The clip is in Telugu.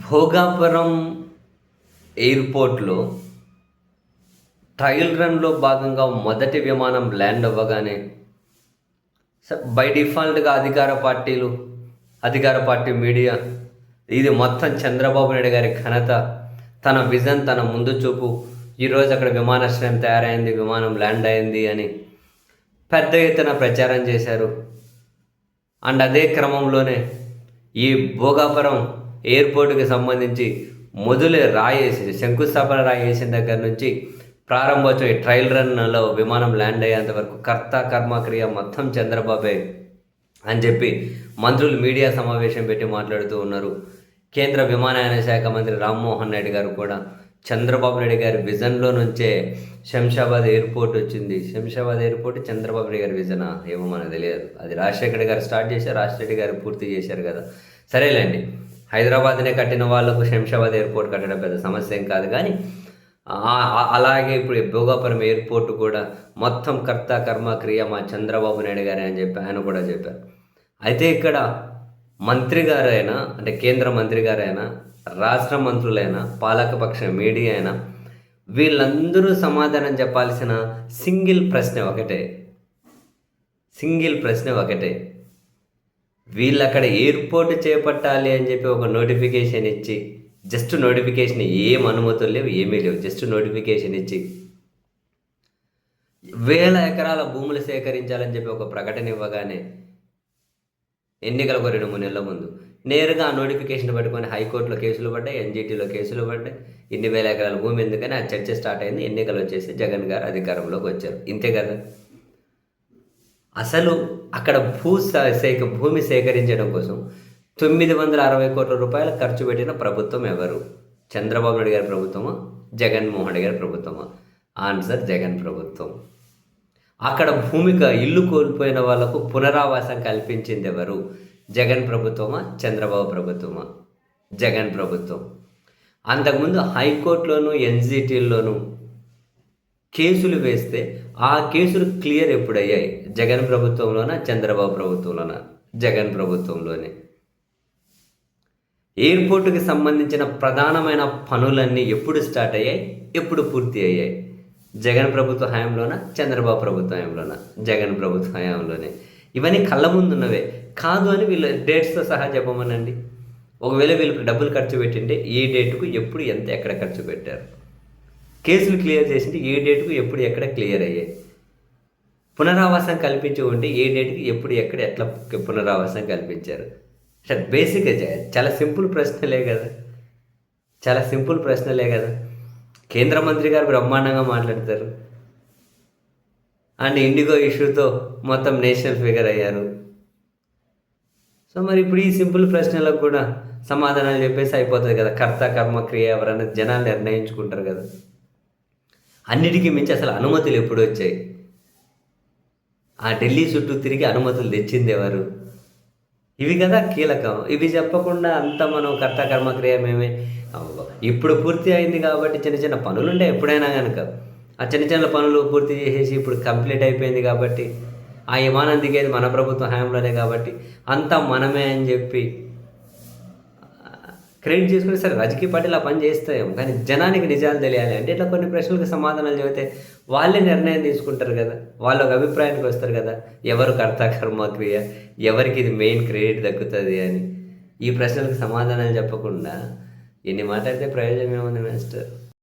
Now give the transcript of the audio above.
భోగాపురం ఎయిర్పోర్ట్‌లో ట్రయల్ రన్‌లో భాగంగా మొదటి విమానం ల్యాండ్ అవ్వగానే బై డిఫాల్ట్‌గా అధికార పార్టీ మీడియా ఇది మొత్తం చంద్రబాబు నాయుడు గారి ఘనత, తన విజన్, తన ముందు చూపు, ఈరోజు అక్కడ విమానాశ్రయం తయారైంది, విమానం ల్యాండ్ అయింది అని పెద్ద ఎత్తున ప్రచారం చేశారు. అండ్ అదే క్రమంలోనే ఈ భోగాపురం ఎయిర్పోర్టుకి సంబంధించి మొదలే రాయేసి శంకుస్థాపన రాయేసిన దగ్గర నుంచి ప్రారంభోత్సవం ఈ ట్రయల్ రన్లో విమానం ల్యాండ్ అయ్యేంత వరకు కర్త కర్మక్రియ మొత్తం చంద్రబాబే అని చెప్పి మంత్రులు మీడియా సమావేశం పెట్టి మాట్లాడుతూ ఉన్నారు. కేంద్ర విమానయాన శాఖ మంత్రి రామ్మోహన్ నాయుడు గారు కూడా చంద్రబాబు నాయుడు గారి విజన్లో నుంచే శంషాబాద్ ఎయిర్పోర్ట్ వచ్చింది. శంషాబాద్ ఎయిర్పోర్ట్ చంద్రబాబు నాయుడు గారి విజనా ఏమో మనకు తెలియదు. అది రాజశేఖర్ గారు స్టార్ట్ చేశారు, రాజశేఖర్ గారు పూర్తి చేశారు కదా. సరేలేండి, హైదరాబాద్నే కట్టిన వాళ్ళకు శంషాబాద్ ఎయిర్పోర్ట్ కట్టడం పెద్ద సమస్య ఏం కాదు. కానీ అలాగే ఇప్పుడు భోగాపురం ఎయిర్పోర్ట్ కూడా మొత్తం కర్త కర్మ క్రియ మా చంద్రబాబు నాయుడు గారే అని చెప్పి ఆయన కూడా చెప్పారు. అయితే ఇక్కడ మంత్రి గారైనా, అంటే కేంద్ర మంత్రి గారైనా, రాష్ట్ర మంత్రులైనా, పాలకపక్ష మీడియా అయినా వీళ్ళందరూ సమాధానం చెప్పాల్సిన సింగిల్ ప్రశ్న ఒకటే. వీళ్ళు అక్కడ ఎయిర్పోర్ట్ చేపట్టాలి అని చెప్పి ఒక నోటిఫికేషన్ ఇచ్చి, జస్ట్ నోటిఫికేషన్, ఏం అనుమతులు లేవు, ఏమీ లేవు, జస్ట్ నోటిఫికేషన్ ఇచ్చి 1000 ఎకరాల భూములు సేకరించాలని చెప్పి ఒక ప్రకటన ఇవ్వగానే ఎన్నికలకు 2-3 నెలల ముందు నేరుగా ఆ నోటిఫికేషన్ పట్టుకొని హైకోర్టులో కేసులు పడ్డాయి, ఎన్జిటీలో కేసులు పడ్డాయి. ఇన్ని 1000 ఎకరాల భూమి ఎందుకని ఆ చర్చ స్టార్ట్ అయింది. ఎన్నికలు వచ్చేసి జగన్ గారు అధికారంలోకి వచ్చారు. ఇంతే కదా. అసలు అక్కడ భూమి సేకరించడం కోసం 960 కోట్ల రూపాయలు ఖర్చు పెట్టిన ప్రభుత్వం ఎవరు? చంద్రబాబు నాయుడు గారి ప్రభుత్వమా, జగన్మోహన్ రెడ్డి గారి ప్రభుత్వమా? ఆన్సర్ జగన్ ప్రభుత్వం. అక్కడ ఇల్లు కోల్పోయిన వాళ్లకు పునరావాసం కల్పించింది ఎవరు? జగన్ ప్రభుత్వమా, చంద్రబాబు ప్రభుత్వమా? జగన్ ప్రభుత్వం. అంతకుముందు హైకోర్టులోను, ఎన్జిటీల్లోనూ కేసులు వేస్తే ఆ కేసులు క్లియర్ ఎప్పుడయ్యాయి? జగన్ ప్రభుత్వంలోనా, చంద్రబాబు ప్రభుత్వంలోనా? జగన్ ప్రభుత్వంలోనే. ఎయిర్పోర్టుకి సంబంధించిన ప్రధానమైన పనులన్నీ ఎప్పుడు స్టార్ట్ అయ్యాయి, ఎప్పుడు పూర్తి అయ్యాయి? జగన్ ప్రభుత్వ హయాంలోనా, చంద్రబాబు ప్రభుత్వ హయాంలోనా? జగన్ ప్రభుత్వ హయాంలోనే. ఇవన్నీ కళ్ళ ముందున్నవే కాదు అని వీళ్ళు డేట్స్తో సహా చెప్పమనండి. ఒకవేళ వీళ్ళు డబ్బులు ఖర్చు పెట్టింటే ఏ డేటుకు ఎప్పుడు ఎంత ఎక్కడ ఖర్చు పెట్టారు? కేసులు క్లియర్ చేసింటే ఏ డేటుకు ఎప్పుడు ఎక్కడ క్లియర్ అయ్యాయి? పునరావాసం కల్పించి ఉంటే ఏ డేటుకి ఎప్పుడు ఎక్కడ ఎట్లా పునరావాసం కల్పించారు? బేసిక్గా చాలా సింపుల్ ప్రశ్నలే కదా. కేంద్ర మంత్రి గారు బ్రహ్మాండంగా మాట్లాడతారు అండ్ ఇండిగో ఇష్యూతో మొత్తం నేషనల్ ఫిగర్ అయ్యారు. సో మరి ఇప్పుడు ఈ సింపుల్ ప్రశ్నలకు కూడా సమాధానాలు చెప్పేసి అయిపోతుంది కదా. కర్త కర్మ క్రియ ఎవరన్నా జనాలు నిర్ణయించుకుంటారు కదా. అన్నిటికీ మించి అసలు అనుమతులు ఎప్పుడు వచ్చాయి? ఆ ఢిల్లీ చుట్టూ తిరిగి అనుమతులు తెచ్చింది ఎవరు? ఇవి కదా కీలకం. ఇవి చెప్పకుండా అంతా మనం కర్త కర్మక్రియ మేమే ఇప్పుడు పూర్తి అయింది కాబట్టి చిన్న చిన్న పనులుండే ఎప్పుడైనా కనుక ఆ చిన్న చిన్న పనులు పూర్తి చేసేసి ఇప్పుడు కంప్లీట్ అయిపోయింది కాబట్టి ఆ విమానం దిగేది మన ప్రభుత్వం హయాంలోనే కాబట్టి అంతా మనమే అని చెప్పి క్రెడిట్ చేసుకుని సరే రాజకీయ పార్టీలు ఆ పని చేస్తాయేమో, కానీ జనానికి నిజాలు తెలియాలి అంటే ఇట్లా కొన్ని ప్రశ్నలకు సమాధానాలు చెబితే వాళ్ళే నిర్ణయం తీసుకుంటారు కదా, వాళ్ళు ఒక అభిప్రాయానికి వస్తారు కదా, ఎవరు కర్త కర్మక్రియ, ఎవరికి ఇది మెయిన్ క్రెడిట్ దక్కుతుంది అని. ఈ ప్రశ్నలకు సమాధానాలు చెప్పకుండా ఎన్ని మాట్లాడితే ప్రయోజనం ఏముంది మాస్టర్?